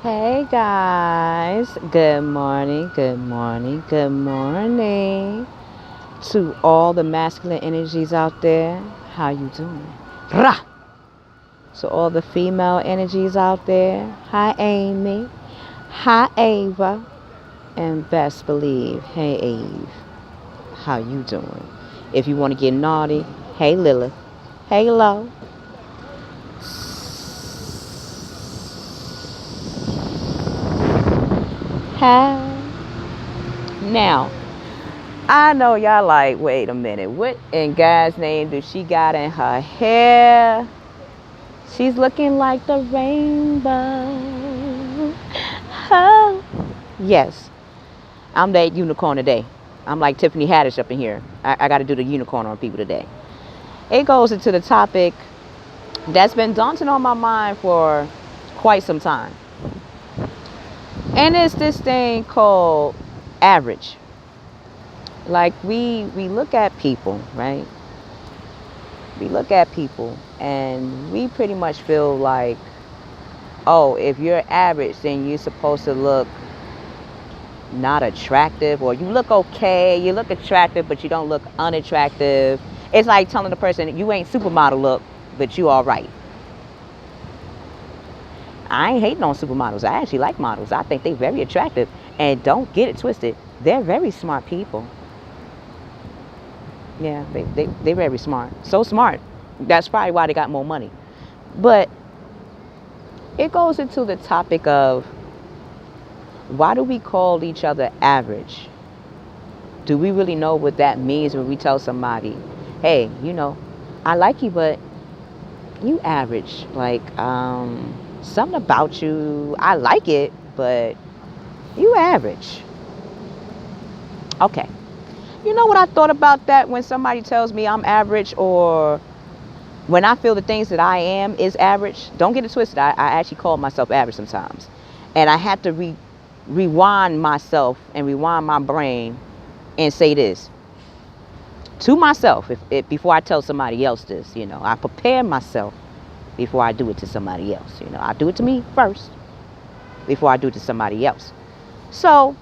Hey guys, good morning, good morning, good morning to all the masculine energies out there. How you doing? Rah! To all the female energies out there. Hi Amy, hi Ava, and best believe, hey Eve, how you doing? If you want to get naughty, hey Lilith, hey Lo. Hi. Now, I know y'all like, wait a minute, what in God's name do she got in her hair? She's looking like the rainbow. Oh. Yes, I'm that unicorn today. I'm like Tiffany Haddish up in here. I got to do the unicorn on people today. It goes into the topic that's been daunting on my mind for quite some time. And it's this thing called average. Like we look at people, right? We look at people and we pretty much feel like, oh, if you're average, then you're supposed to look not attractive, or you look okay, you look attractive, but you don't look unattractive. It's like telling the person, you ain't supermodel look, but you all right. I ain't hating on supermodels. I actually like models. I think they're very attractive. And don't get it twisted. They're very smart people. Yeah, they're very smart. So smart. That's probably why they got more money. But it goes into the topic of, why do we call each other average? Do we really know what that means when we tell somebody, hey, I like you, but you average. Like, something about you, I like it, but you average. Okay. You know what I thought about that when somebody tells me I'm average, or when I feel the things that I am is average? Don't get it twisted. I actually call myself average sometimes. And I have to rewind myself and rewind my brain and say this to myself before I tell somebody else this. I prepare myself before I do it to somebody else. I do it to me first before I do it to somebody else. So,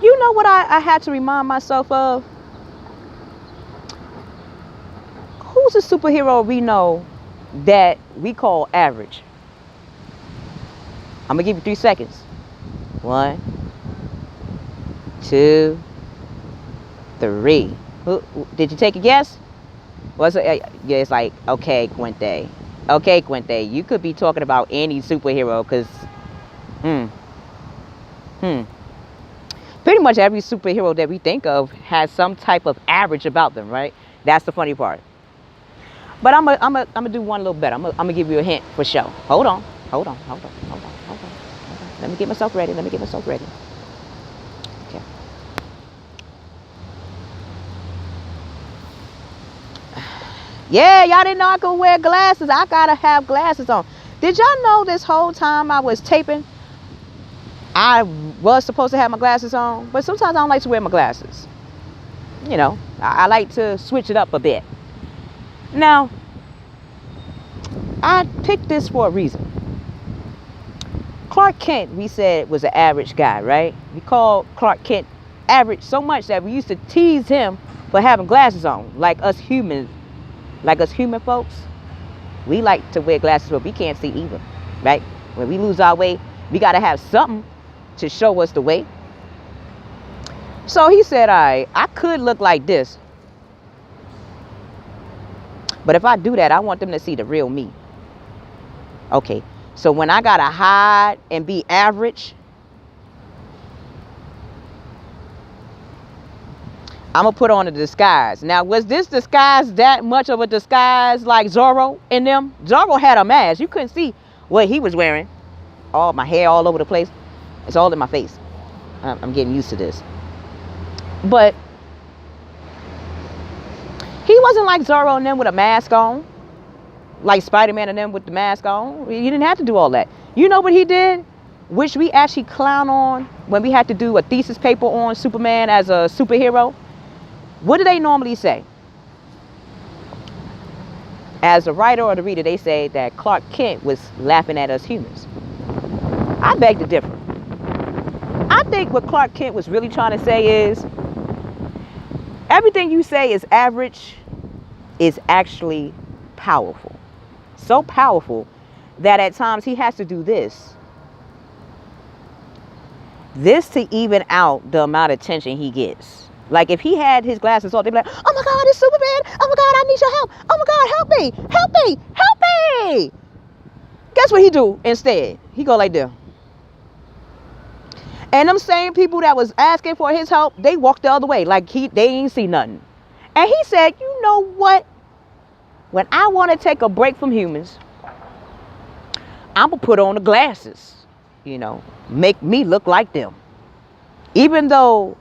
you know what I had to remind myself of? Who's a superhero we know that we call average? I'm going to give you 3 seconds. 1, 2, 3. Did you take a guess? Yeah, it's like, okay, Quinte. Okay, Quinte, you could be talking about any superhero, because, pretty much every superhero that we think of has some type of average about them, right? That's the funny part. But I'm gonna do one little better. I'm gonna give you a hint for sure. Hold on. Let me get myself ready. Okay. Yeah, y'all didn't know I could wear glasses. I gotta have glasses on. Did y'all know this whole time I was taping, I was supposed to have my glasses on? But sometimes I don't like to wear my glasses. I like to switch it up a bit. Now, I picked this for a reason. Clark Kent, we said, was an average guy, right? We called Clark Kent average so much that we used to tease him for having glasses on. Like us human folks, we like to wear glasses, but we can't see either, right? When we lose our way, we got to have something to show us the way. So he said, all right, I could look like this, but if I do that, I want them to see the real me. Okay, so when I gotta hide and be average, I'm gonna put on a disguise. Now, was this disguise that much of a disguise like Zorro and them? Zorro had a mask. You couldn't see what he was wearing. All my hair all over the place. It's all in my face. I'm getting used to this. But he wasn't like Zorro and them with a mask on, like Spider-Man and them with the mask on. He didn't have to do all that. You know what he did, which we actually clown on when we had to do a thesis paper on Superman as a superhero? What do they normally say? As a writer or the reader, they say that Clark Kent was laughing at us humans. I beg to differ. I think what Clark Kent was really trying to say is everything you say is average is actually powerful. So powerful that at times he has to do this to even out the amount of attention he gets. Like if he had his glasses on, they'd be like, oh my God, it's Superman. Oh my God, I need your help. Oh my God, help me, help me, help me. Guess what he do instead? He go like this. And them same people that was asking for his help, they walked the other way like they ain't see nothing. And he said, you know what? When I want to take a break from humans, I'm going to put on the glasses, make me look like them. Even though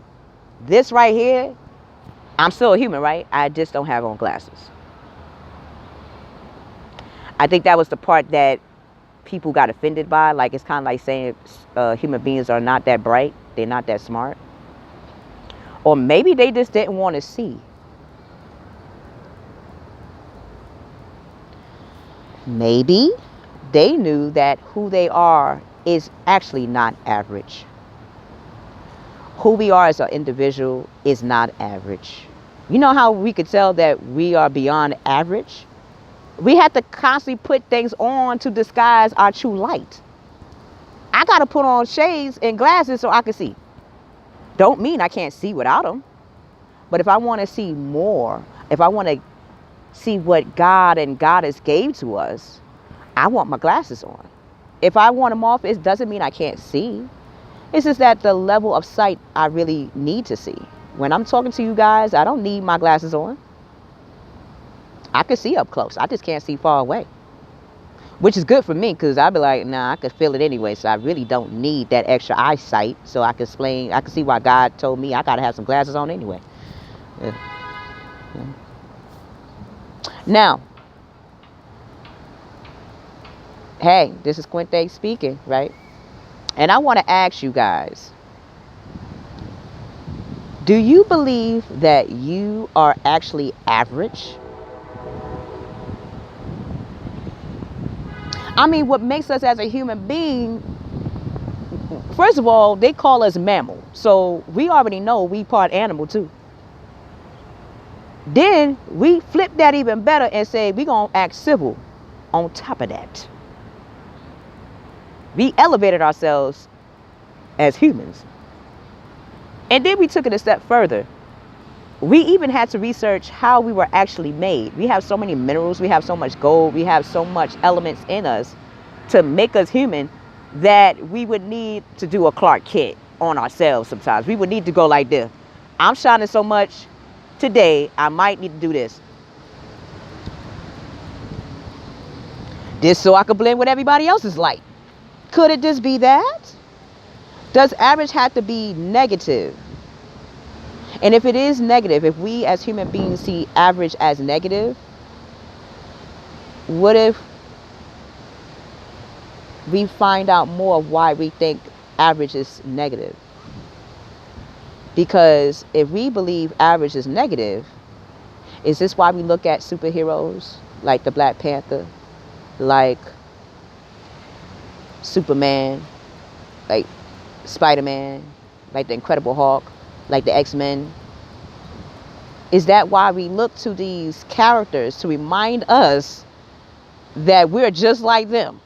this right here, I'm still a human, right? I just don't have on glasses. I think that was the part that people got offended by. Like, it's kind of like saying human beings are not that bright. They're not that smart. Or maybe they just didn't want to see. Maybe they knew that who they are is actually not average. Who we are as an individual is not average. You know how we could tell that we are beyond average? We have to constantly put things on to disguise our true light. I got to put on shades and glasses so I can see. Don't mean I can't see without them. But if I want to see more, if I want to see what God and Goddess gave to us, I want my glasses on. If I want them off, it doesn't mean I can't see. It's just that the level of sight I really need to see. When I'm talking to you guys, I don't need my glasses on. I can see up close. I just can't see far away. Which is good for me because I'd be like, nah, I can feel it anyway. So I really don't need that extra eyesight. So I can see why God told me I got to have some glasses on anyway. Yeah. Now, hey, this is Quinte speaking, right? And I want to ask you guys, do you believe that you are actually average? I mean, what makes us as a human being, first of all, they call us mammal. So we already know we part animal too. Then we flip that even better and say we're going to act civil on top of that. We elevated ourselves as humans. And then we took it a step further. We even had to research how we were actually made. We have so many minerals, we have so much gold, we have so much elements in us to make us human that we would need to do a Clark Kent on ourselves sometimes. We would need to go like this. I'm shining so much today, I might need to do this. Just so I could blend with everybody else's light. Could it just be that? Does average have to be negative? And if it is negative, if we as human beings see average as negative, what if we find out more of why we think average is negative? Because if we believe average is negative, is this why we look at superheroes like the Black Panther, like Superman, like Spider-Man, like the Incredible Hulk, like the X-Men? Is that why we look to these characters to remind us that we're just like them?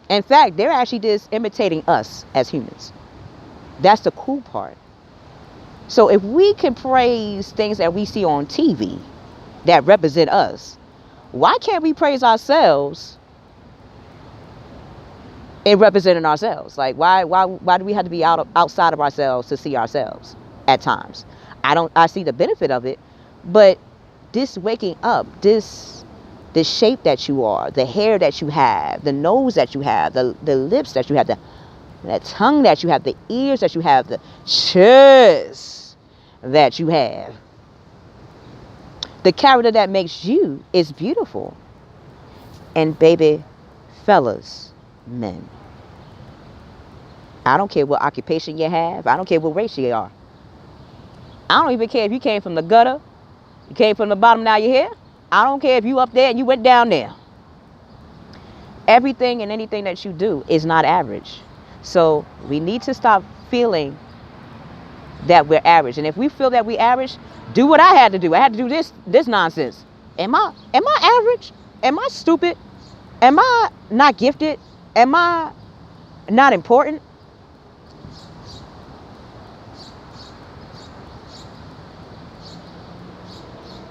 In fact, they're actually just imitating us as humans. That's the cool part. So if we can praise things that we see on TV that represent us, why can't we praise ourselves in representing ourselves? Like, why do we have to be outside of ourselves to see ourselves at times? I see the benefit of it, but this waking up, this shape that you are, the hair that you have, the nose that you have, the lips that you have, that tongue that you have, the ears that you have, the chest that you have, the character that makes you is beautiful. And baby, fellas, men, I don't care what occupation you have. I don't care what race you are. I don't even care if you came from the gutter, you came from the bottom, now you're here. I don't care if you up there and you went down there. Everything and anything that you do is not average. So we need to stop feeling that we're average. And if we feel that we're average, do what I had to do. I had to do this nonsense. Am I average? Am I stupid? Am I not gifted? Am I not important?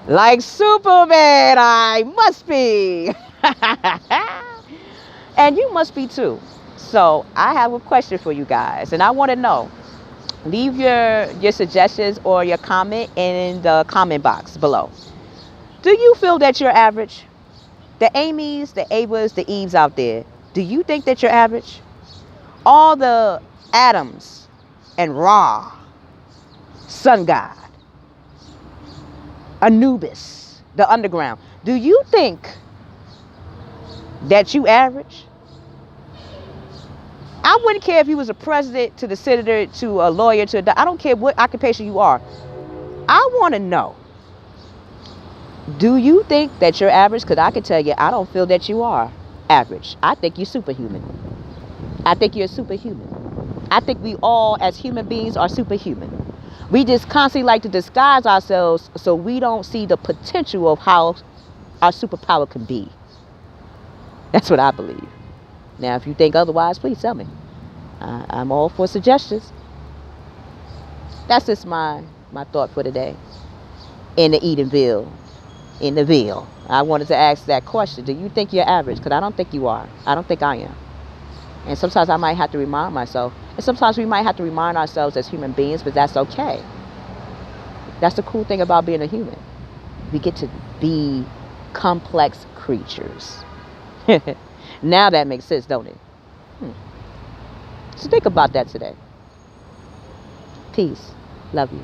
Like Superman, I must be. And you must be too. So I have a question for you guys, and I want to know. Leave your suggestions or your comment in the comment box below. Do you feel that you're average? The Amy's, the Avas, the Eves out there, do you think that you're average? All the Adams and Ra, Sun God, Anubis, the underground, do you think that you average? I wouldn't care if you was a president to the senator to a lawyer to I don't care what occupation you are. I want to know, do you think that you're average? Because I can tell you, I don't feel that you are average. I think you're superhuman. I think you're superhuman. I think we all as human beings are superhuman. We just constantly like to disguise ourselves so we don't see the potential of how our superpower can be. That's what I believe. Now, if you think otherwise, please tell me. I'm all for suggestions. That's just my thought for today. In the Edensville. In the Ville. I wanted to ask that question. Do you think you're average? Because I don't think you are. I don't think I am. And sometimes I might have to remind myself. And sometimes we might have to remind ourselves as human beings, but that's okay. That's the cool thing about being a human. We get to be complex creatures. Now that makes sense, don't it? So think about that today. Peace. Love you.